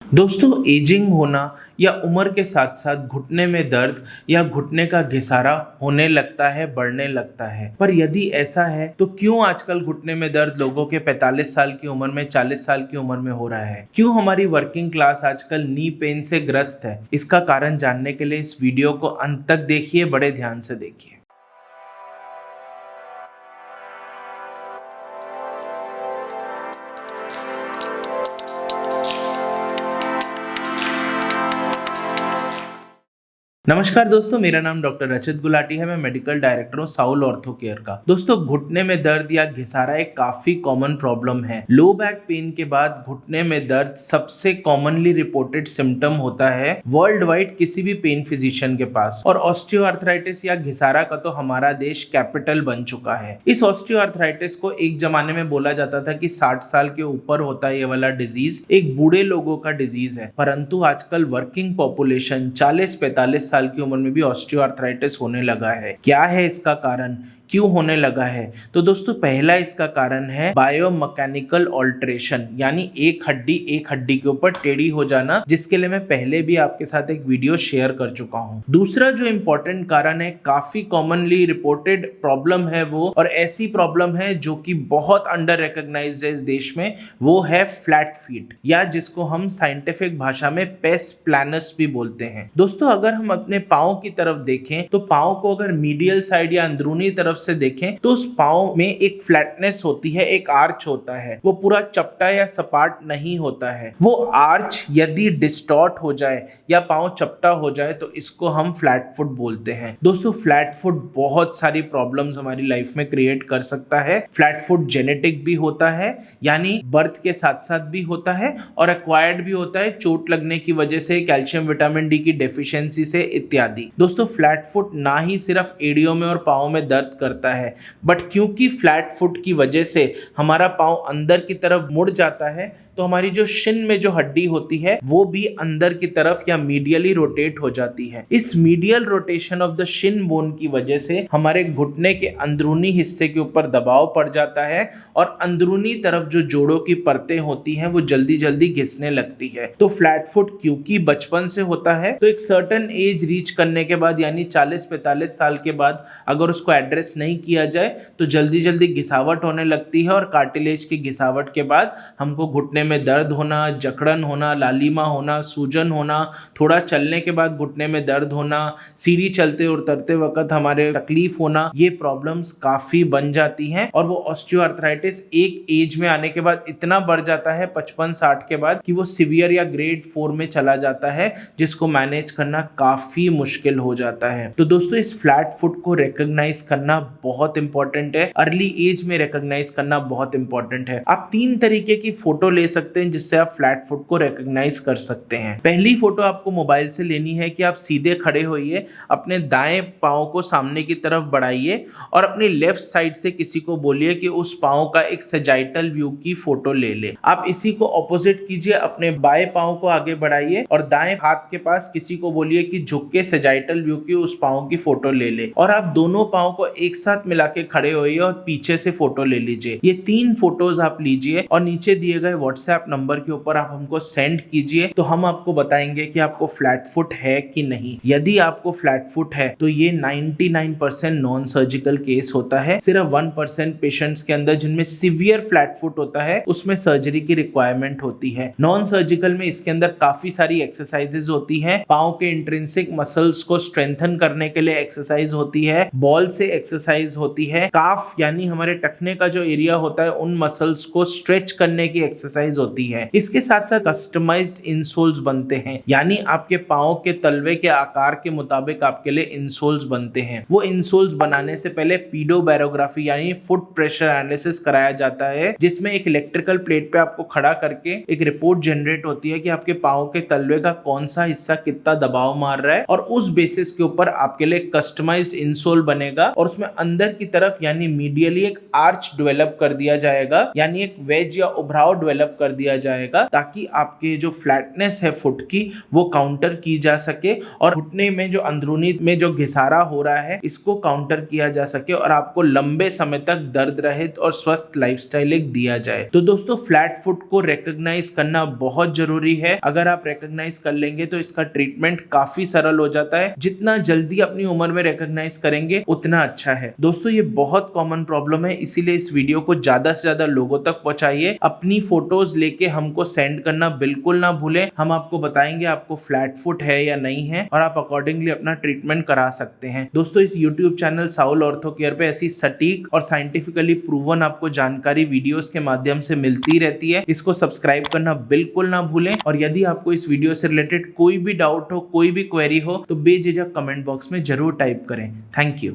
दोस्तों, एजिंग होना या उम्र के साथ साथ घुटने में दर्द या घुटने का घिसारा होने लगता है, बढ़ने लगता है। पर यदि ऐसा है तो क्यों आजकल घुटने में दर्द लोगों के 45 साल की उम्र में, 40 साल की उम्र में हो रहा है? क्यों हमारी वर्किंग क्लास आजकल नी पेन से ग्रस्त है? इसका कारण जानने के लिए इस वीडियो को अंत तक देखिए, बड़े ध्यान से देखिए। नमस्कार दोस्तों, मेरा नाम डॉक्टर रचित गुलाटी है। मैं मेडिकल डायरेक्टर हूँ साउल ऑर्थो केयर का। दोस्तों, घुटने में दर्द या घिसारा एक काफी कॉमन प्रॉब्लम है। लो बैक पेन के बाद घुटने में दर्द सबसे कॉमनली रिपोर्टेड सिम्टम होता है वर्ल्ड वाइड किसी भी पेन फिजिशियन के पास। और ऑस्टियोआर्थराइटिस या घिसारा का तो हमारा देश कैपिटल बन चुका है। इस ऑस्टियोआर्थराइटिस को एक जमाने में बोला जाता था कि 60 साल के ऊपर होता है ये वाला डिजीज, एक बूढ़े लोगों का डिजीज है। परंतु आजकल वर्किंग पॉपुलेशन 40-45 साल की उम्र में भी ऑस्टियोआर्थराइटिस होने लगा है। क्या है इसका कारण? क्यों होने लगा है? तो दोस्तों, पहला इसका कारण है बायोमैकेनिकल ऑल्टरेशन, यानी एक हड्डी के ऊपर टेढ़ी हो जाना, जिसके लिए मैं पहले भी आपके साथ एक वीडियो शेयर कर चुका हूं। दूसरा जो इंपॉर्टेंट कारण है, काफी कॉमनली रिपोर्टेड प्रॉब्लम है वो, और ऐसी प्रॉब्लम है जो कि बहुत अंडर रिकॉग्नाइज्ड है इस देश में, वो है फ्लैट फीट, या जिसको हम साइंटिफिक भाषा में पेस प्लानस भी बोलते हैं। दोस्तों, अगर हम अपने पांव की तरफ देखें तो पांव को अगर मीडियल साइड या अंदरूनी तरफ से देखें तो उस पांव में एक फ्लैटनेस होती है, एक आर्च होता है। वो पूरा चपटा या सपाट नहीं होता है। वो आर्च यदि डिस्टॉर्ट हो जाए या पांव चपटा हो जाए तो इसको हम फ्लैट फुट बोलते हैं। दोस्तों, फ्लैट फुट बहुत सारी प्रॉब्लम्स हमारी लाइफ में क्रिएट कर सकता है। फ्लैट फुट जेनेटिक भी होता है, यानी बर्थ के साथ साथ भी होता है, और एक्वायर्ड भी होता है, चोट लगने की वजह से, कैल्शियम विटामिन डी की डेफिशिएंसी से इत्यादि। दोस्तों, फ्लैट फुट ना ही सिर्फ एड़ियों में और पांव में दर्द करता है, बट क्योंकि फ्लैट फुट की वजह से हमारा पांव अंदर की तरफ मुड़ जाता है, तो हमारी जो शिन में जो हड्डी होती है वो भी अंदर की तरफ या मीडियली रोटेट हो जाती है। इस medial rotation of the Shin bone की वजह से हमारे घुटने के अंदरूनी हिस्से के ऊपर दबाव पड़ जाता है, और अंदरूनी तरफ जो जोड़ों की परतें होती हैं वो जल्दी जल्दी घिसने लगती है। तो फ्लैट फुट क्योंकि बचपन से होता है, तो एक सर्टेन एज रीच करने के बाद, यानी 40-45 साल के बाद अगर उसको एड्रेस नहीं किया जाए तो जल्दी जल्दी घिसावट होने लगती है, और कार्टिलेज की घिसावट के बाद हमको घुटने में दर्द होना, जकड़न होना, लालिमा होना, सूजन होना, थोड़ा चलने के बाद घुटने में दर्द होना, सीढ़ी चलते और उतरते वक्त हमारे तकलीफ होना, ये प्रॉब्लम्स काफी बन जाती हैं। और वो ऑस्टियोआर्थराइटिस एक एज में आने के बाद इतना बढ़ जाता है 55-60 के बाद कि वो सिवियर या ग्रेड 4 में चला जाता है, जिसको मैनेज करना काफी मुश्किल हो जाता है। तो दोस्तों, इस फ्लैट फुट को रिकॉग्नाइज करना बहुत इंपॉर्टेंट है, अर्ली एज में रिकॉग्नाइज करना बहुत इंपॉर्टेंट है। आप 3 तरीके की फोटो ले सकते हैं जिससे आप फ्लैट फुट को रिकॉग्नाइज कर सकते हैं। पहली फोटो आपको मोबाइल से लेनी है कि आप सीधे खड़े होइए, अपने दाएं पांव को सामने की तरफ बढ़ाइए, और अपनी लेफ्ट साइड से किसी को बोलिए कि उस पांव का एक सजाइटल व्यू की फोटो ले ले। आप इसी को ऑपोजिट कीजिए, अपने बाएं पांव को आगे बढ़ाइए और दाएं हाथ के पास किसी को बोलिए कि झुक के सजाइटल व्यू की उस पांव की फोटो ले ले, और आप दोनों पांव को एक साथ मिला के खड़े होइए और पीछे से फोटो ले लीजिए। ये 3 फोटोज आप लीजिए और नीचे दिए गए व्हाट्सएप नंबर के ऊपर आप हमको सेंड कीजिए, तो हम आपको बताएंगे कि आपको फ्लैट फुट है कि नहीं। यदि आपको फ्लैट फुट है तो ये 99% नॉन सर्जिकल केस होता है। सिर्फ 1% पेशेंट्स के अंदर जिनमें सीवियर फ्लैट फुट होता है उसमें सर्जरी की रिक्वायरमेंट होती है। नॉन सर्जिकल में इसके अंदर काफी सारी एक्सरसाइजेज होती है। पांव के इंट्रिंसिक मसल्स को स्ट्रेंथन करने के लिए एक्सरसाइज होती है, बॉल से एक्सरसाइज होती है, काफ यानी हमारे टखने का जो एरिया होता है उन मसल्स को स्ट्रेच करने की एक्सरसाइज होती है। इसके साथ साथ कस्टमाइज्ड इंसोल्स बनते हैं, यानी आपके पांव के तलवे के आकार के मुताबिक आपके लिए इंसोल्स बनते हैं। वो इंसोल्स बनाने से पहले पीडोबैरोग्राफी यानी फुट प्रेशर एनालिसिस कराया जाता है, जिसमें एक इलेक्ट्रिकल प्लेट पे आपको खड़ा करके एक रिपोर्ट जनरेट होती है कि आपके पांव के तलवे का कौन सा हिस्सा कितना दबाव मार रहा है, और उस बेसिस के ऊपर आपके लिए कस्टमाइज्ड इंसोल बनेगा, और उसमें अंदर की तरफ यानी मीडियली एक आर्च डेवलप कर दिया जाएगा, यानी एक वेज या उभराव डेवलप कर दिया जाएगा ताकि आपके जो फ्लैटनेस है फुट की वो काउंटर की जा सके और घुटने में जो अंदरूनी में जो घिसारा हो रहा है इसको काउंटर किया जा सके और आपको लंबे समय तक दर्द रहित और स्वस्थ लाइफस्टाइल एक दिया जाए। तो दोस्तों फ्लैट फुट को रिकॉग्नाइज करना बहुत जरूरी है। अगर आप रिकॉग्नाइज कर लेंगे तो इसका ट्रीटमेंट काफी सरल हो जाता है। जितना जल्दी अपनी उम्र में रिकॉग्नाइज करेंगे उतना अच्छा है। दोस्तों ये बहुत कॉमन प्रॉब्लम है, इसीलिए इस वीडियो को ज्यादा से ज्यादा लोगों तक पहुंचाइए। अपनी फोटोज लेके हमको सेंड करना बिल्कुल ना भूलें। हम आपको बताएंगे आपको फ्लैट फुट है या नहीं है और आप अकॉर्डिंगली अपना ट्रीटमेंट करा सकते हैं। दोस्तों इस YouTube channel Saul ortho care पे ऐसी सटीक और साइंटिफिकली प्रूवन आपको जानकारी वीडियोस के माध्यम से मिलती रहती है। इसको सब्सक्राइब करना बिल्कुल ना भूलें और यदि आपको इस वीडियो से रिलेटेड कोई भी डाउट हो, कोई भी क्वेरी हो तो बेझिझक कमेंट बॉक्स में जरूर टाइप करें। Thank you.